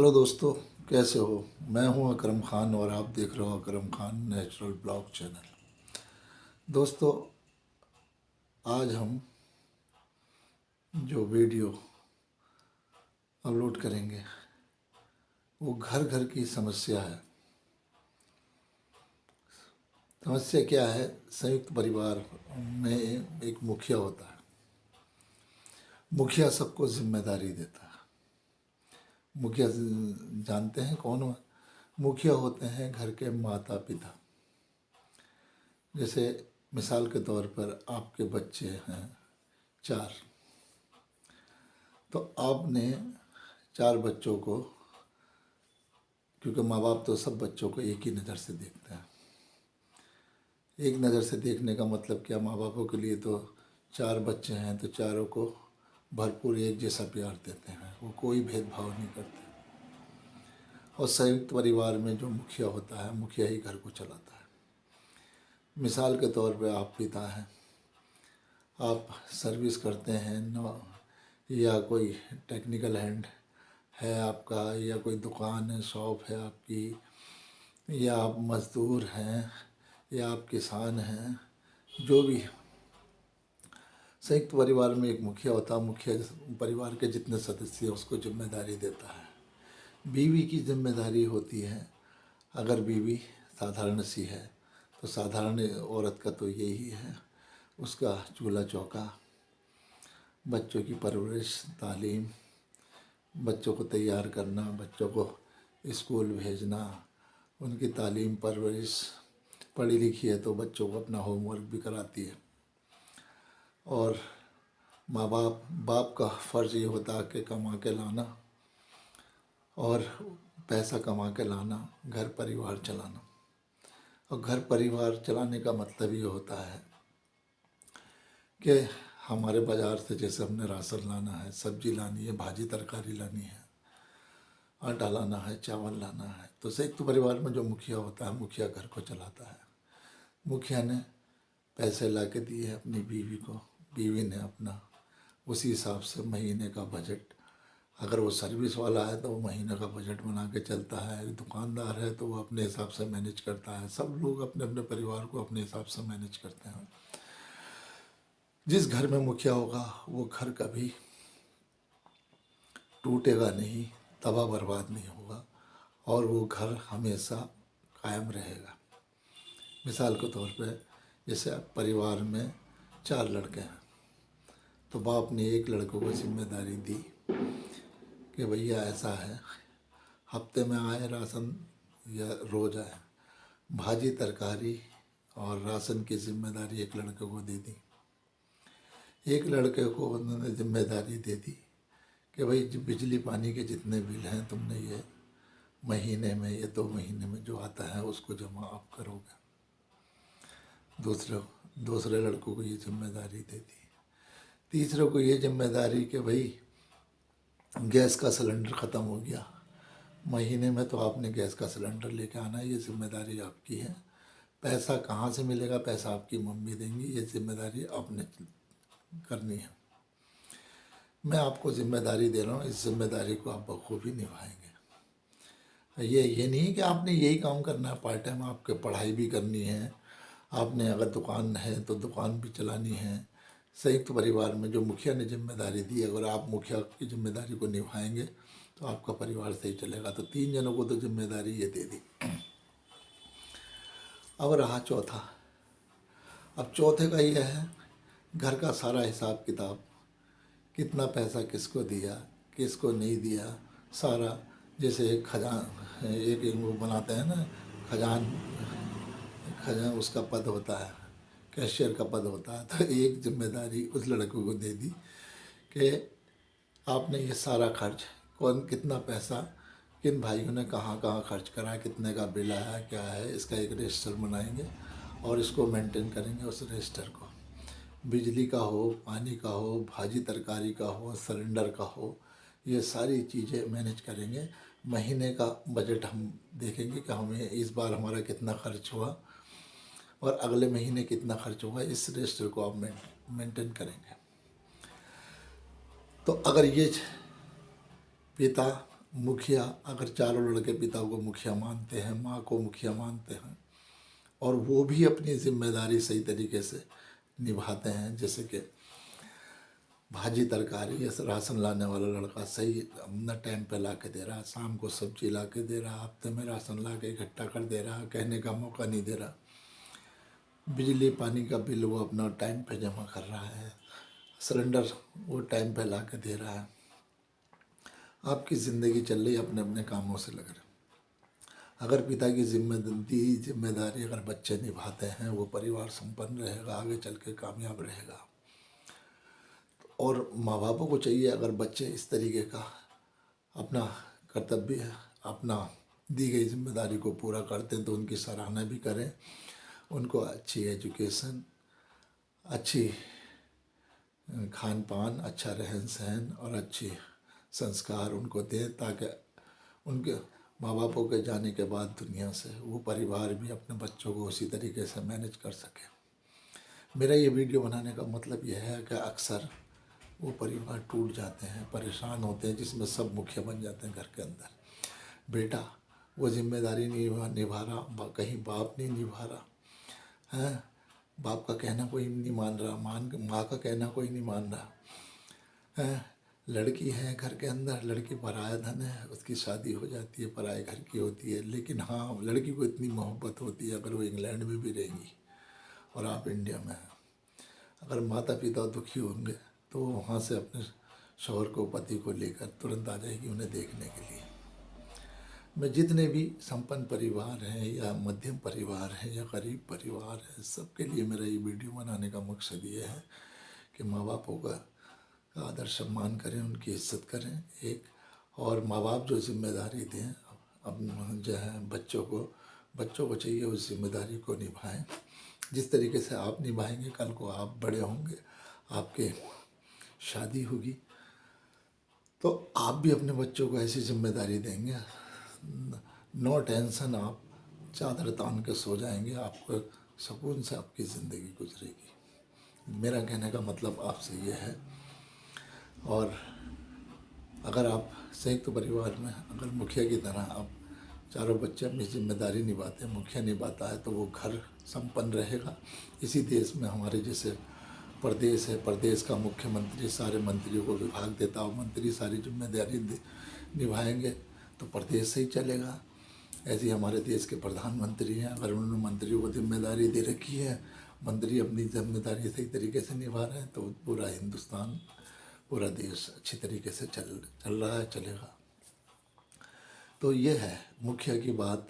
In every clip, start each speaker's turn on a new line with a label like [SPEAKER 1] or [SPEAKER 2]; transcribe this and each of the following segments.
[SPEAKER 1] Hello दोस्तों, कैसे हो। मैं हूं अकरम खान और आप देख रहे हो Akram Khan natural blog channel. दोस्तों, आज हम जो वीडियो अपलोड करेंगे वो घर घर की समस्या है। समस्या क्या है? संयुक्त परिवार में एक मुखिया होता है। मुखिया सबको जिम्मेदारी देता है। मुखिया जानते हैं कौन हो? मुखिया होते हैं घर के माता पिता। जैसे मिसाल के तौर पर आपके बच्चे हैं 4, तो आपने 4 बच्चों को, क्योंकि माँ बाप तो सब बच्चों को एक ही नज़र से देखते हैं। एक नज़र से देखने का मतलब क्या? माँ बापों के लिए तो 4 बच्चे हैं तो चारों को भरपूर एक जैसा प्यार देते हैं, वो कोई भेदभाव नहीं करते। और संयुक्त परिवार में जो मुखिया होता है, मुखिया ही घर को चलाता है। मिसाल के तौर पे आप पिता हैं, आप सर्विस करते हैं न, या कोई टेक्निकल हैंड है आपका, या कोई दुकान है, शॉप है आपकी, या आप मज़दूर हैं, या आप किसान हैं, जो भी। संयुक्त परिवार में एक मुखिया होता है। मुखिया परिवार के जितने सदस्य हैं उसको जिम्मेदारी देता है। बीवी की जिम्मेदारी होती है, अगर बीवी साधारण सी है तो साधारण औरत का तो यही है, उसका चूल्हा चौका, बच्चों की परवरिश, तालीम, बच्चों को तैयार करना, बच्चों को स्कूल भेजना, उनकी तालीम परवरिश। पढ़ी लिखी है तो बच्चों को अपना होमवर्क भी कराती है। और माँ बाप का फ़र्ज़ ये होता है कि कमा के लाना और पैसा कमा के लाना, घर परिवार चलाना। और घर परिवार चलाने का मतलब ये होता है कि हमारे बाज़ार से जैसे हमने राशन लाना है, सब्ज़ी लानी है, भाजी तरकारी लानी है, आटा लाना है, चावल लाना है, तो संयुक्त परिवार में जो मुखिया होता है, मुखिया घर को चलाता है। मुखिया ने पैसे ला के दिए अपनी बीवी को, बीवी ने अपना उसी हिसाब से महीने का बजट, अगर वो सर्विस वाला है तो वो महीने का बजट बना के चलता है, दुकानदार है तो वो अपने हिसाब से मैनेज करता है। सब लोग अपने अपने परिवार को अपने हिसाब से मैनेज करते हैं। जिस घर में मुखिया होगा वो घर कभी टूटेगा नहीं, तबाह बर्बाद नहीं होगा, और वो घर हमेशा कायम रहेगा। मिसाल के तौर पे जैसे परिवार में 4 लड़के हैं, तो बाप ने एक लड़के को जिम्मेदारी दी कि भैया ऐसा है, हफ्ते में आए राशन या रोज़ आए, भाजी तरकारी और राशन की जिम्मेदारी एक लड़के को दे दी। एक लड़के को उन्होंने जिम्मेदारी दे दी कि भाई बिजली पानी के जितने बिल हैं तुमने ये महीने में या 2 महीने में जो आता है उसको जमा आप करोगे। दूसरे लड़कों को ये जिम्मेदारी दे दी। तीसरे को ये जिम्मेदारी कि भाई गैस का सिलेंडर ख़त्म हो गया, महीने में तो आपने गैस का सिलेंडर लेके आना है, ये जिम्मेदारी आपकी है। पैसा कहाँ से मिलेगा? पैसा आपकी मम्मी देंगी, ये जिम्मेदारी आपने करनी है। मैं आपको जिम्मेदारी दे रहा हूँ, इस जिम्मेदारी को आप बखूबी निभाएंगे। ये नहीं है कि आपने यही काम करना है, पार्ट टाइम आपके पढ़ाई भी करनी है, आपने अगर दुकान है तो दुकान भी चलानी है। संयुक्त परिवार में जो मुखिया ने जिम्मेदारी दी, अगर आप मुखिया की जिम्मेदारी को निभाएंगे तो आपका परिवार सही चलेगा। तो 3 जनों को तो जिम्मेदारी ये दे दी। अब रहा चौथा। अब चौथे का ये है घर का सारा हिसाब किताब, कितना पैसा किसको दिया, किसको नहीं दिया, सारा। जैसे एक खजान, एक वो बनाते हैं ना, खजान खजान उसका पद होता है, कैशियर का पद होता है। तो एक जिम्मेदारी उस लड़के को दे दी कि आपने ये सारा खर्च, कौन कितना पैसा किन भाइयों ने कहाँ कहाँ खर्च करा, कितने का बिल आया, क्या है, इसका एक रजिस्टर बनाएंगे और इसको मेंटेन करेंगे। उस रजिस्टर को बिजली का हो, पानी का हो, भाजी तरकारी का हो, सिलेंडर का हो, ये सारी चीज़ें मैनेज करेंगे। महीने का बजट हम देखेंगे कि हमें इस बार हमारा कितना खर्च हुआ और अगले महीने कितना खर्च होगा, इस रजिस्टर को आप मेंटेन करेंगे। तो अगर ये पिता मुखिया, अगर चारों लड़के पिता को मुखिया मानते हैं, माँ को मुखिया मानते हैं, और वो भी अपनी जिम्मेदारी सही तरीके से निभाते हैं, जैसे कि भाजी तरकारी या राशन लाने वाला लड़का सही अपना टाइम पे ला के दे रहा, शाम को सब्जी ला के दे रहा, हफ्ते में राशन ला के इकट्ठा कर दे रहा, कहने का मौका नहीं दे रहा, बिजली पानी का बिल वो अपना टाइम पे जमा कर रहा है, सिलेंडर वो टाइम पे ला के दे रहा है। आपकी ज़िंदगी चल रही है अपने अपने कामों से लग रहे। अगर पिता की जिम्मेदारी अगर बच्चे निभाते हैं, वो परिवार संपन्न रहेगा, आगे चल के कामयाब रहेगा। और माँ बापों को चाहिए, अगर बच्चे इस तरीके का अपना कर्तव्य, अपना दी गई जिम्मेदारी को पूरा करते हैं, तो उनकी सराहना भी करें, उनको अच्छी एजुकेशन, अच्छी खान पान, अच्छा रहन सहन और अच्छी संस्कार उनको दें, ताकि उनके माँ बापों के जाने के बाद दुनिया से वो परिवार भी अपने बच्चों को उसी तरीके से मैनेज कर सके। मेरा ये वीडियो बनाने का मतलब यह है कि अक्सर वो परिवार टूट जाते हैं, परेशान होते हैं, जिसमें सब मुखिया बन जाते हैं घर के अंदर। बेटा वो जिम्मेदारी नहीं निभा रहा, कहीं बाप नहीं निभा रहा है, बाप का कहना कोई नहीं मान रहा, माँ का कहना कोई नहीं मान रहा है। लड़की है घर के अंदर, लड़की पराया धन है, उसकी शादी हो जाती है, पराए घर की होती है। लेकिन हाँ, लड़की को इतनी मोहब्बत होती है, अगर वो इंग्लैंड में भी रहेंगी और आप इंडिया में हैं, अगर माता पिता दुखी होंगे तो वो वहाँ से अपने शौहर को, पति को लेकर तुरंत आ जाएगी उन्हें देखने के लिए। मैं जितने भी संपन्न परिवार हैं या मध्यम परिवार हैं या गरीब परिवार हैं, सबके लिए मेरा ये वीडियो बनाने का मकसद ये है कि माँ बापों का आदर सम्मान करें, उनकी इज्जत करें एक, और माँ बाप जो जिम्मेदारी दें अब जो है बच्चों को चाहिए उस जिम्मेदारी को निभाएं। जिस तरीके से आप निभाएंगे, कल को आप बड़े होंगे, आपके शादी होगी, तो आप भी अपने बच्चों को ऐसी जिम्मेदारी देंगे, नो टेंशन, आप चादर तान के सो जाएंगे, आपको सुकून से आपकी ज़िंदगी गुजरेगी। मेरा कहने का मतलब आपसे ये है। और अगर आप संयुक्त परिवार में अगर मुखिया की तरह आप चारों बच्चे अपनी जिम्मेदारी निभाते हैं, मुखिया निभाता है, तो वो घर संपन्न रहेगा। इसी देश में हमारे जैसे प्रदेश है, प्रदेश का मुख्यमंत्री सारे मंत्रियों को विभाग देता हो, मंत्री सारी जिम्मेदारी निभाएंगे तो प्रदेश सही चलेगा। ऐसे ही हमारे देश के प्रधानमंत्री हैं, अगर उन्होंने मंत्रियों को जिम्मेदारी दे रखी है, मंत्री अपनी जिम्मेदारी सही तरीके से निभा रहे हैं, तो पूरा हिंदुस्तान, पूरा देश अच्छी तरीके से चल रहा है, चलेगा। तो ये है, मुखिया की बात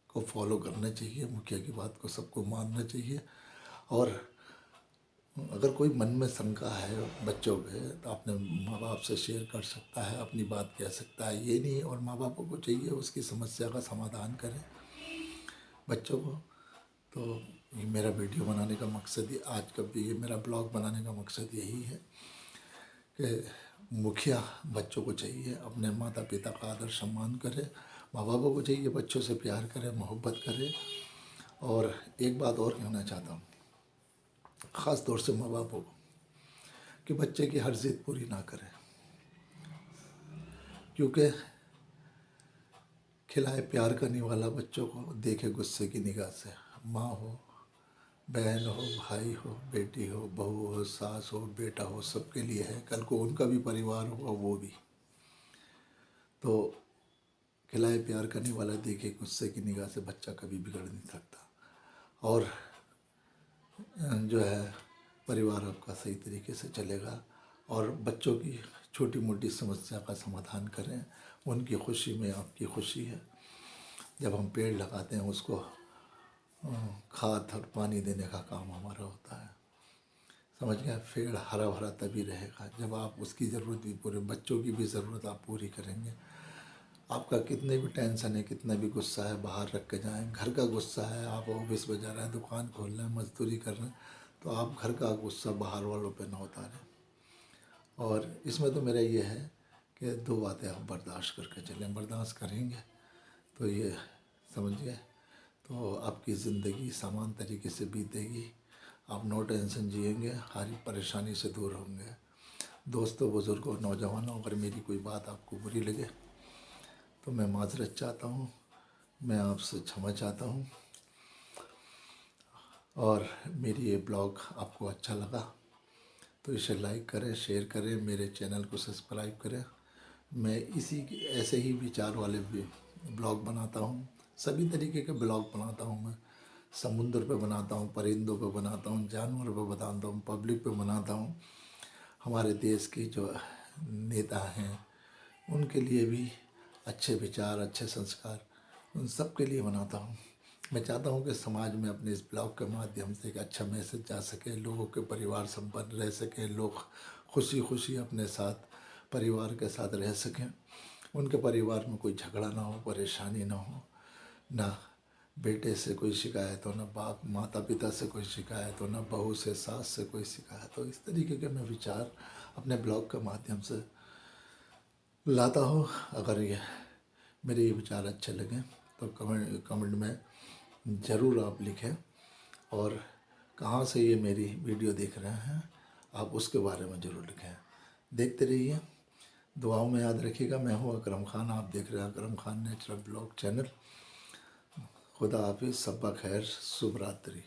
[SPEAKER 1] को फॉलो करना चाहिए, मुखिया की बात को सबको मानना चाहिए। और अगर कोई मन में शंका है बच्चों पे, तो अपने माँ बाप से शेयर कर सकता है, अपनी बात कह सकता है, ये नहीं। और माँ बापों को चाहिए उसकी समस्या का समाधान करें बच्चों को। तो ये मेरा वीडियो बनाने का मकसद ही, आज का भी ये मेरा ब्लॉग बनाने का मकसद यही है कि मुखिया बच्चों को चाहिए अपने माता पिता का आदर सम्मान करे, माँ बापों को चाहिए बच्चों से प्यार करें, मोहब्बत करें। और एक बात और कहना चाहता हूँ, ख़ास तौर से माँ बापों को, कि बच्चे की हर जिद पूरी ना करें, क्योंकि खिलाए प्यार करने वाला बच्चों को देखे गुस्से की निगाह से, माँ हो, बहन हो, भाई हो, बेटी हो, बहू हो, सास हो, बेटा हो, सबके लिए है। कल को उनका भी परिवार होगा, वो भी। तो खिलाए प्यार करने वाला देखे गुस्से की निगाह से बच्चा कभी बिगड़ नहीं सकता। और जो है परिवार आपका सही तरीके से चलेगा। और बच्चों की छोटी मोटी समस्या का समाधान करें, उनकी खुशी में आपकी खुशी है। जब हम पेड़ लगाते हैं, उसको खाद और पानी देने का काम हमारा होता है, समझ गए। पेड़ हरा भरा तभी रहेगा जब आप उसकी ज़रूरत भी पूरे, बच्चों की भी ज़रूरत आप पूरी करेंगे। आपका कितने भी टेंशन है, कितना भी गुस्सा है, बाहर रख के जाएं। घर का गुस्सा है, आप ऑफिस में जा रहे हैं, दुकान खोल रहे हैं, मजदूरी कर रहे हैं, तो आप घर का गुस्सा बाहर वालों पे ना उतारें। और इसमें तो मेरा ये है कि दो बातें आप बर्दाश्त करके चलें, बर्दाश्त करेंगे तो ये समझ गए, तो आपकी ज़िंदगी समान तरीके से बीतेगी, आप नो टेंशन जिएंगे, हर परेशानी से दूर होंगे। दोस्तों, बुज़ुर्गों, नौजवानों, अगर मेरी कोई बात आपको बुरी लगे तो मैं माजरत चाहता हूँ, मैं आपसे क्षमा चाहता हूँ। और मेरी ये ब्लॉग आपको अच्छा लगा तो इसे लाइक करें, शेयर करें, मेरे चैनल को सब्सक्राइब करें। मैं ऐसे ही विचार वाले भी ब्लॉग बनाता हूँ, सभी तरीके के ब्लॉग बनाता हूँ। मैं समुद्र पे बनाता हूँ, परिंदों पे बनाता हूँ, जानवर पे बनाता हूँ, पब्लिक पे बनाता हूँ। हमारे देश की जो नेता हैं उनके लिए भी अच्छे विचार, अच्छे संस्कार, उन सब के लिए बनाता हूँ। मैं चाहता हूँ कि समाज में अपने इस ब्लॉग के माध्यम से एक अच्छा मैसेज जा सके, लोगों के परिवार संपन्न रह सके, लोग खुशी खुशी अपने साथ परिवार के साथ रह सकें, उनके परिवार में कोई झगड़ा ना हो, परेशानी ना हो, ना बेटे से कोई शिकायत हो, ना बाप माता पिता से कोई शिकायत हो, ना बहू से, सास से कोई शिकायत हो। इस तरीके के मैं विचार अपने ब्लॉग के माध्यम से लाता हूँ। अगर ये मेरे ये विचार अच्छे लगें तो कमेंट में ज़रूर आप लिखें, और कहाँ से ये मेरी वीडियो देख रहे हैं आप उसके बारे में ज़रूर लिखें। देखते रहिए, दुआओं में याद रखिएगा। मैं हूँ अकरम खान, आप देख रहे हैं Akram Khan natural blog channel. खुदा हाफिज़, सब्बा खैर, शुभ रात्रि।